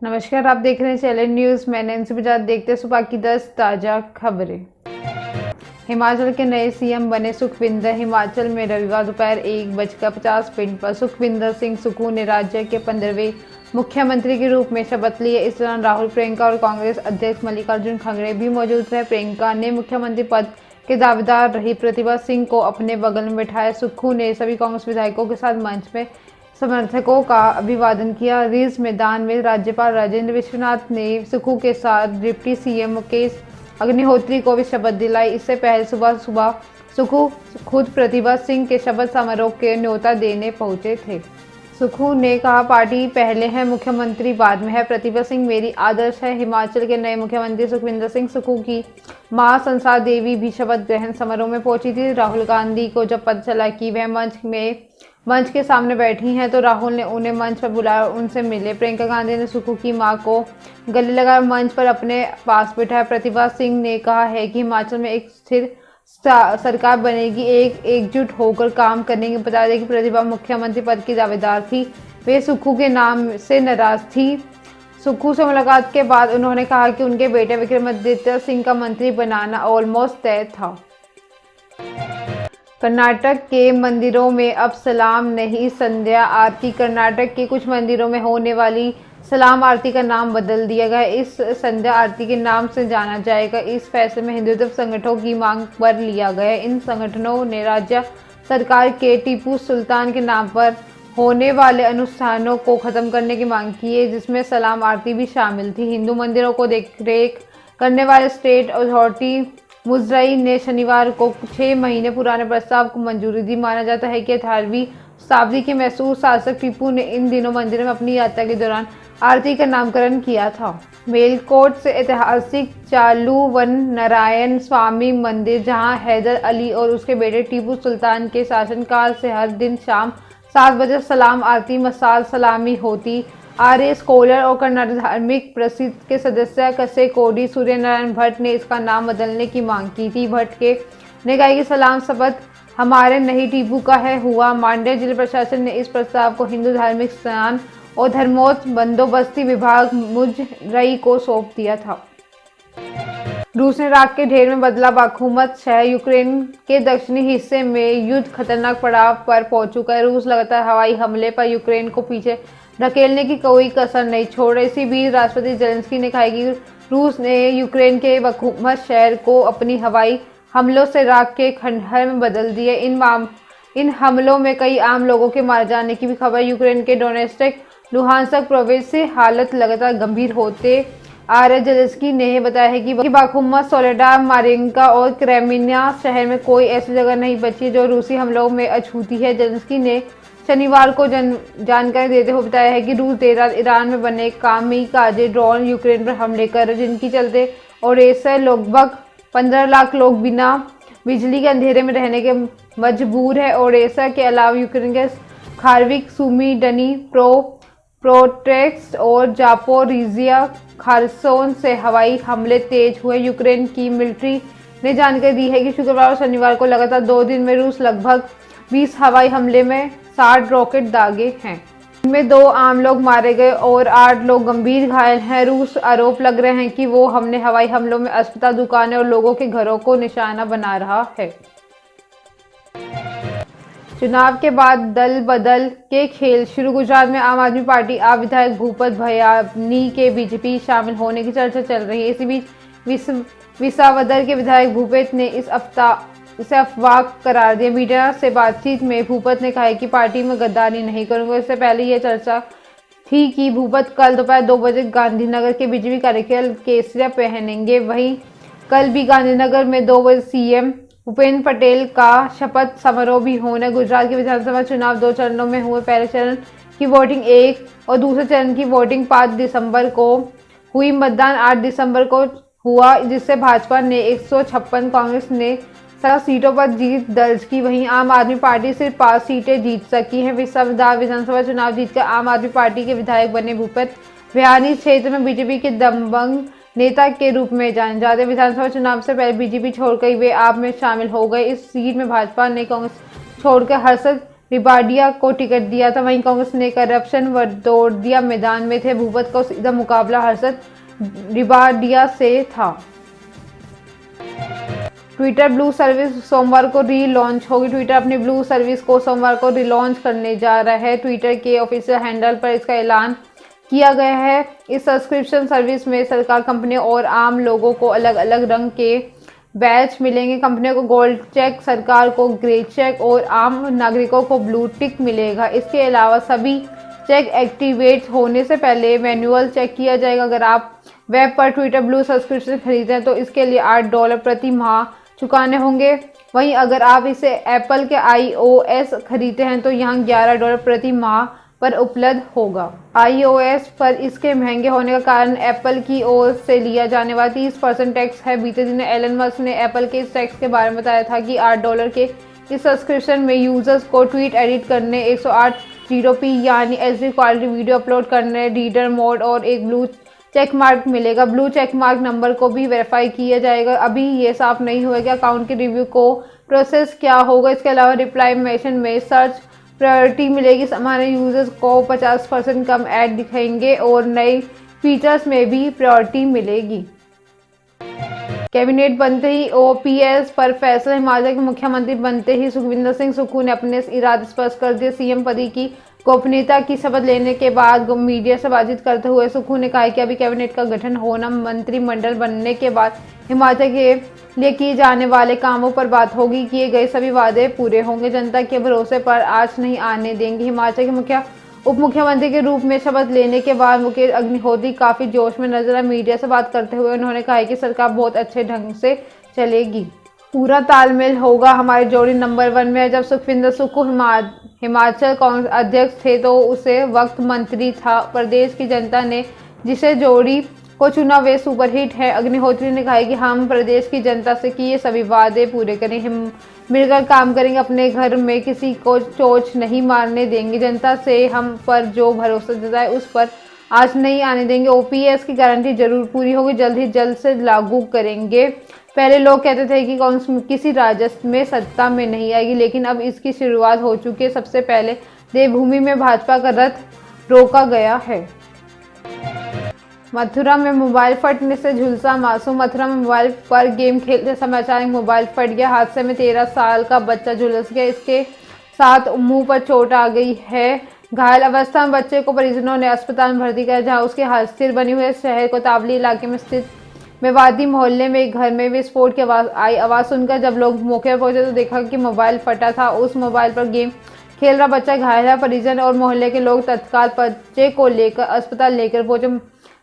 नमस्कार, आप देख रहे हैं चैलेंज न्यूज। मैं नैन्सी बजाज। देखते हैं सुबह की 10 ताजा खबरें। हिमाचल के नए सीएम बने सुखविंदर। हिमाचल में रविवार दोपहर 1:50 पर सुखविंदर सिंह सुक्खू ने राज्य के 15वें मुख्यमंत्री के रूप में शपथ ली है। इस दौरान राहुल, प्रियंका और कांग्रेस अध्यक्ष मल्लिकार्जुन खड़गे भी मौजूद रहे। प्रियंका ने मुख्यमंत्री पद के दावेदार रही प्रतिभा सिंह को अपने बगल में बिठाया। सुक्खू ने सभी कांग्रेस विधायकों के साथ मंच में समर्थकों का अभिवादन किया। रिज मैदान में राज्यपाल राजेंद्र विश्वनाथ ने सुक्खू के साथ डिप्टी सीएम मुकेश अग्निहोत्री को भी शपथ दिलाई। इससे पहले सुबह सुक्खू खुद प्रतिभा सिंह के शपथ समारोह के न्योता देने पहुंचे थे। सुक्खू ने कहा, पार्टी पहले है, मुख्यमंत्री बाद में है। प्रतिभा सिंह मेरी आदर्श है। हिमाचल के नए मुख्यमंत्री सुखविंदर सिंह सुक्खू की मां संसा देवी भी शपथ ग्रहण समारोह में पहुंची थी। राहुल गांधी को जब पता चला कि वह मंच के सामने बैठी हैं तो राहुल ने उन्हें मंच पर बुलाया और उनसे मिले। प्रियंका गांधी ने सुक्खू की मां को गले लगाकर मंच पर अपने पास बिठाया। प्रतिभा सिंह ने कहा है कि हिमाचल में एक स्थिर सरकार बनेगी, एकजुट होकर काम करेंगे। बता दें कि प्रतिभा मुख्यमंत्री पद की दावेदार थी। वे सुक्खू के नाम से नाराज थी। सुक्खू से मुलाकात के बाद उन्होंने कहा कि उनके बेटे विक्रमादित्य सिंह का मंत्री बनाना ऑलमोस्ट तय था। कर्नाटक के मंदिरों में अब सलाम नहीं, संध्या आरती। कर्नाटक के कुछ मंदिरों में होने वाली सलाम आरती का नाम बदल दिया गया। इस संध्या आरती के नाम से जाना जाएगा। इस फैसले में हिंदुत्व संगठनों की मांग पर लिया गया। इन संगठनों ने राज्य सरकार के टीपू सुल्तान के नाम पर होने वाले अनुष्ठानों को खत्म करने की मांग की है, जिसमें सलाम आरती भी शामिल थी। हिंदू मंदिरों को देखरेख करने वाले स्टेट अथॉरिटी मुजराई ने शनिवार को 6 महीने पुराने प्रस्ताव को मंजूरी दी। माना जाता है कि 18वीं शताब्दी के मैसूर शासक टीपू ने इन दिनों मंदिर में अपनी यात्रा के दौरान आरती का नामकरण किया था। मेलकोट से ऐतिहासिक चालुवन नारायण स्वामी मंदिर, जहां हैदर अली और उसके बेटे टीपू सुल्तान के शासनकाल से हर दिन शाम 7 बजे सलाम आरती मसाल सलामी होती आर्य स्कॉलर और कर्नाटक धार्मिक परिषद के सदस्य कसे कोडी सूर्यनारायण भट्ट ने इसका नाम बदलने की मांग की थी। भट्ट ने कहा कि सलाम शब्द हमारे नहीं टीपू का है हुआ। मांड्या जिला प्रशासन ने इस प्रस्ताव को हिंदू धार्मिक स्नान और धर्मोत्सव बंदोबस्ती विभाग मुजरई को सौंप दिया था। रूस ने राख के ढेर में बदला बाखमुत शहर। यूक्रेन के दक्षिणी हिस्से में युद्ध खतरनाक पड़ाव पर पहुंच चुका है। रूस लगातार हवाई हमले पर यूक्रेन को पीछे धकेलने की कोई कसर नहीं छोड़ रही। इसी बीच राष्ट्रपति जेलेंस्की ने कहा कि रूस ने यूक्रेन के बाखमुत शहर को अपनी हवाई हमलों से राख के खंडहर में बदल दिया। इन हमलों में कई आम लोगों के मारे जाने की भी खबर। यूक्रेन के डोनेट्स्क लुहांस्क प्रोविंस से हालत लगातार गंभीर होते आ रहे। जेलेंस्की ने बताया है कि बाखमुत, सोलेडार, मारिंका और क्रेमिनिया शहर में कोई ऐसी जगह नहीं बची जो रूसी हमलों में अछूती है। जेलेंस्की ने शनिवार को जानकारी देते हुए बताया है कि रूस देर रात ईरान में बने कामिकाजे ड्रोन यूक्रेन पर हमले कर, जिनकी चलते ओडेसा लगभग 15 लाख लोग बिना बिजली के अंधेरे में रहने के मजबूर है। ओडेसा के अलावा यूक्रेन के खार्किव, सुमी, प्रोटेक्स्ट और जापोरिजिया, खारसोन से हवाई हमले तेज हुए। यूक्रेन की मिलिट्री ने जानकारी दी है कि शुक्रवार और शनिवार को लगातार 2 दिन में रूस लगभग 20 हवाई हमले में 60 रॉकेट दागे हैं। इनमें 2 आम लोग मारे गए और 8 लोग गंभीर घायल हैं। रूस आरोप लग रहे हैं कि वो हवाई हमलों में अस्पताल, दुकानें और लोगों के घरों को निशाना बना रहा है। चुनाव के बाद दल बदल के खेल शुरू। गुजरात में आम आदमी पार्टी आप विधायक भूपत भयानी के बीजेपी शामिल होने की चर्चा चल रही है। इसी बीच विसावदर के विधायक भूपेश ने इसे अफवाह करार दिया। मीडिया से बातचीत में भूपत ने कहा कि पार्टी में गद्दारी नहीं करूंगा। इससे पहले यह चर्चा थी कि भूपत कल दोपहर 2 बजे गांधीनगर के बीजेपी कार्यक्रम केसरिया पहनेंगे। वहीं कल भी गांधीनगर में 2 बजे सीएम भूपेंद्र पटेल का शपथ समारोह भी होना। गुजरात के विधानसभा चुनाव 2 चरणों में हुए। पहले चरण की वोटिंग 1 और दूसरे चरण की वोटिंग 5 दिसंबर को हुई। मतदान 8 दिसंबर को हुआ, जिससे भाजपा ने 156, कांग्रेस ने 7 सीटों पर जीत दर्ज की। वहीं आम आदमी पार्टी सिर्फ 5 सीटें जीत सकी है। विधानसभा चुनाव जीतकर आम आदमी पार्टी के विधायक बने भूपत भयानी क्षेत्र में बीजेपी के दबंग नेता के रूप में जाने जाते। विधानसभा चुनाव से पहले बीजेपी छोड़कर वे आप में शामिल हो गए। इस सीट में भाजपा ने कांग्रेस छोड़कर हर्षद रिबाडिया को टिकट दिया था। वहीं कांग्रेस ने करप्शन तोड़ दिया मैदान में थे भूपत का सीधा मुकाबला हर्षद रिबाडिया से था। ट्विटर ब्लू सर्विस सोमवार को री-लॉन्च होगी। ट्विटर अपनी ब्लू सर्विस को सोमवार को री-लॉन्च करने जा रहा है। ट्विटर के ऑफिशियल हैंडल पर इसका ऐलान किया गया है। इस सब्सक्रिप्शन सर्विस में सरकार, कंपनियों और आम लोगों को अलग अलग रंग के बैच मिलेंगे। कंपनियों को गोल्ड चेक, सरकार को ग्रे चेक और आम नागरिकों को ब्लू टिक मिलेगा। इसके अलावा सभी चेक एक्टिवेट होने से पहले मैनुअल चेक किया जाएगा। अगर आप वेब पर ट्विटर ब्लू सब्सक्रिप्शन खरीदते हैं तो इसके लिए $8 प्रति माह चुकाने होंगे। वहीं अगर आप इसे एप्पल के iOS खरीदते हैं तो यहाँ $11 प्रति माह पर उपलब्ध होगा। iOS पर इसके महंगे होने का कारण एप्पल की ओर से लिया जाने वाला 30% टैक्स है। बीते दिन एलन मस्क ने एप्पल के इस टैक्स के बारे में बताया था कि $8 के इस सब्सक्रिप्शन में यूजर्स को ट्वीट एडिट करने, 108 यानी HD क्वालिटी वीडियो अपलोड करने, रीडर मोड और एक ब्लू चेक मार्क मिलेगा। ब्लू चेक मार्क नंबर को भी वेरीफाई किया जाएगा। अभी ये साफ नहीं हुआ कि अकाउंट के रिव्यू को प्रोसेस क्या होगा। इसके अलावा रिप्लाई मेंशन में सर्च प्रायोरिटी मिलेगी। सामान्य यूजर्स को 50% कम ऐड दिखेंगे और नए फीचर्स में भी प्रायोरिटी मिलेगी। कैबिनेट बनते ही OPS पर फैसला। हिमाचल के मुख्यमंत्री बनते ही सुखविंदर सिंह सुक्खू ने अपने इरादे स्पष्ट कर दिए। सीएम पद की गोपनीयता की शपथ लेने के बाद मीडिया से बातचीत करते हुए सुक्खू ने कहा कि अभी कैबिनेट का गठन होना, मंत्रिमंडल बनने के बाद हिमाचल के लिए किए जाने वाले कामों पर बात होगी। किए गए सभी वादे पूरे होंगे। जनता के भरोसे पर आँच नहीं आने देंगे। हिमाचल के उप मुख्यमंत्री के रूप में शपथ लेने के बाद मुकेश अग्निहोत्री काफी जोश में नजर आए। मीडिया से बात करते हुए उन्होंने कहा कि सरकार बहुत अच्छे ढंग से चलेगी। पूरा तालमेल होगा। हमारी जोड़ी नंबर 1 में है। जब सुखविंदर सुक्खू हिमाचल कांग्रेस अध्यक्ष थे तो उसे वक्त मंत्री था। प्रदेश की जनता ने जिसे जोड़ी को चुना वे सुपरहिट है। अग्निहोत्री ने कहा कि हम प्रदेश की जनता से किए सभी वादे पूरे करें, हम मिलकर काम करेंगे, अपने घर में किसी को चोट नहीं मारने देंगे, जनता से हम पर जो भरोसा जताए उस पर आज नहीं आने देंगे। OPS की गारंटी जरूर पूरी होगी, जल्द ही जल्द से लागू करेंगे। पहले लोग कहते थे कि कांग्रेस किसी राज्य में सत्ता में नहीं आएगी, लेकिन अब इसकी शुरुआत हो चुकी है। सबसे पहले देवभूमि में भाजपा का रथ रोका गया है। मथुरा में मोबाइल फटने से झुलसा मासूम। मथुरा में मोबाइल पर गेम खेलते समय अचानक मोबाइल फट गया। हादसे में 13 साल का बच्चा झुलस गया। इसके साथ मुंह पर चोट आ गई है। घायल अवस्था में बच्चे को परिजनों ने अस्पताल में भर्ती किया, जहां उसकी हालत स्थिर बनी हुई है। शहर कोतवाली इलाके में स्थित मेवाती मोहल्ले में एक घर में विस्फोट की आवाज आई। आवाज सुनकर जब लोग मौके पर पहुंचे तो देखा कि मोबाइल फटा था। उस मोबाइल पर गेम खेल रहा बच्चा घायल है। परिजन और मोहल्ले के लोग तत्काल बच्चे को लेकर अस्पताल लेकर पहुंचे।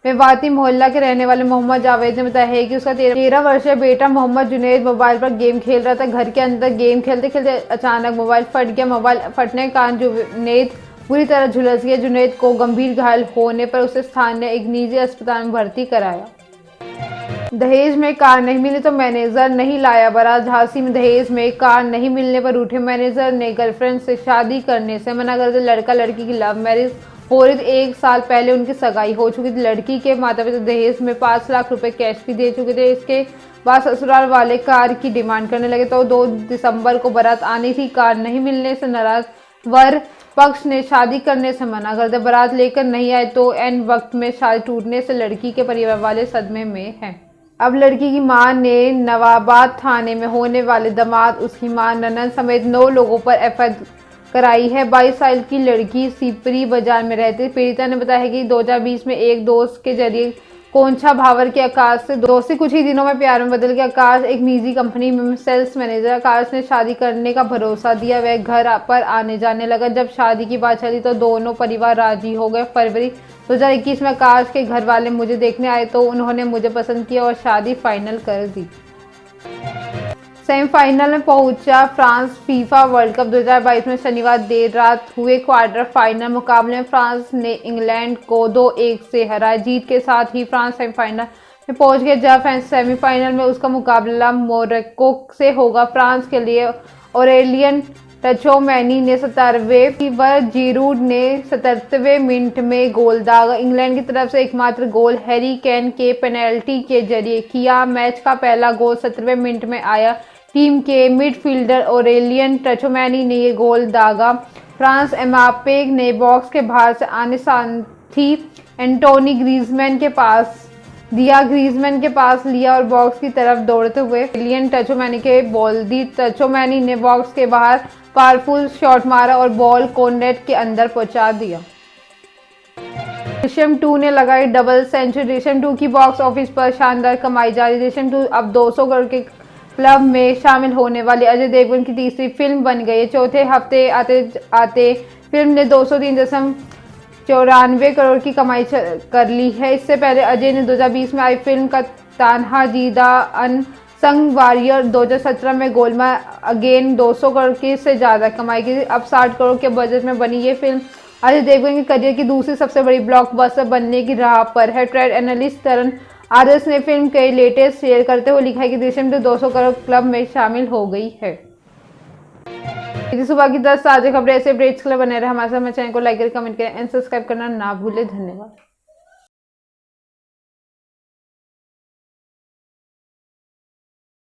मेवाती मोहल्ला के रहने वाले मोहम्मद जावेद ने बताया है कि उसका 13 वर्षीय बेटा मोहम्मद जुनैद मोबाइल पर गेम खेल रहा था। घर के अंदर गेम खेलते खेलते अचानक मोबाइल फट गया। मोबाइल फटने के कारण जुनैद बुरी तरह झुलस गया। जुनैद को गंभीर घायल होने पर उसे स्थानीय एक निजी अस्पताल में भर्ती कराया। दहेज में कार नहीं मिली तो मैनेजर नहीं लाया बारात। झांसी में दहेज में कार नहीं मिलने पर उठे मैनेजर ने गर्लफ्रेंड से शादी करने से मना कर दिया। लड़का लड़की की लव मैरिज हो रही थी। 1 साल पहले उनकी सगाई हो चुकी थी। लड़की के माता पिता दहेज में 5 लाख रुपए कैश भी दे चुके थे। इसके बाद ससुराल वाले कार की डिमांड करने लगे तो 2 दिसंबर को बारात आनी थी। कार नहीं मिलने से नाराज वर पक्ष ने शादी करने से मना कर दिया। बारात लेकर नहीं आए तो एन वक्त में शादी टूटने से लड़की के परिवार वाले सदमे में हैं। अब लड़की की मां ने नवाबाद थाने में होने वाले दामाद, उसकी मां, ननद समेत 9 लोगों पर FIR कराई है। 22 साल की लड़की सिपरी बाजार में रहती। पीड़िता ने बताया है कि 2020 में एक दोस्त के जरिए कोंछा भावर के आकाश से दोस्ती कुछ ही दिनों में प्यार में बदल गया। आकाश एक निजी कंपनी में सेल्स मैनेजर। आकाश ने शादी करने का भरोसा दिया। वह घर पर आने जाने लगा। जब शादी की बात चली तो दोनों परिवार राजी हो गए। फरवरी 2021 में आकाश के घर वाले मुझे देखने आए तो उन्होंने मुझे पसंद किया और शादी फाइनल कर दी। सेमीफाइनल में पहुंचा फ्रांस। फीफा वर्ल्ड कप 2022 में शनिवार देर रात हुए क्वार्टर फाइनल मुकाबले में फ्रांस ने इंग्लैंड को 2-1 से हराया। जीत के साथ ही फ्रांस सेमीफाइनल में पहुंच गया। जब सेमीफाइनल में उसका मुकाबला मोरक्को से होगा। फ्रांस के लिए ऑरेलियन टचोमैनी ने 17वें व जिरूड ने 77वें मिनट में गोल दागा। इंग्लैंड की तरफ से एकमात्र गोल हैरी केन के पेनल्टी के जरिए किया। मैच का पहला गोल 17वें मिनट में आया। टीम के मिडफील्डर ऑरेलियन टचोमैनी ने ये गोल दागा। फ्रांस एम्बाप्पे ने बॉक्स के बाहर से आने साथी एंटोनी ग्रीजमैन के पास दिया, ग्रीजमैन के पास लिया और बॉक्स की तरफ दौड़ते हुए ऑरेलियन टचोमैनी के बॉल दी। टचोमैनी ने बॉक्स के बाहर पावरफुल शॉट मारा और बॉल को नेट के अंदर पहुंचा दिया। दृश्यम 2 ने लगाई डबल सेंचुरी। दृश्यम 2 की बॉक्स ऑफिस पर शानदार कमाई जारी। दृश्यम 2 अब 200 करोड़ के क्लब में शामिल होने वाली अजय देवगन की तीसरी फिल्म बन गई है। चौथे हफ्ते आते आते फिल्म ने 203.94 करोड़ की कमाई कर ली है। इससे पहले अजय ने 2020 में आई फिल्म का तान्हा जीदा अनसंग वॉरियर 2017 में गोलमाल अगेन 200 करोड़ की से ज़्यादा कमाई की। अब 60 करोड़ के बजट में बनी ये फिल्म अजय देवगन के करियर की दूसरी सबसे बड़ी ब्लॉकबस्टर बनने की राह पर है। ट्रेड एनालिस्ट तरन आदर्श ने फिल्म के लेटेस्ट शेयर करते हुए लिखा है कि दृश्यम 200 करोड़ क्लब में शामिल हो गई है। सुबह की 10 ताज़ा खबरें ऐसे अपडेट्स के लिए बने रहे हमारे साथ। चैनल को लाइक करें, कमेंट करें एंड सब्सक्राइब करना ना भूलें। धन्यवाद।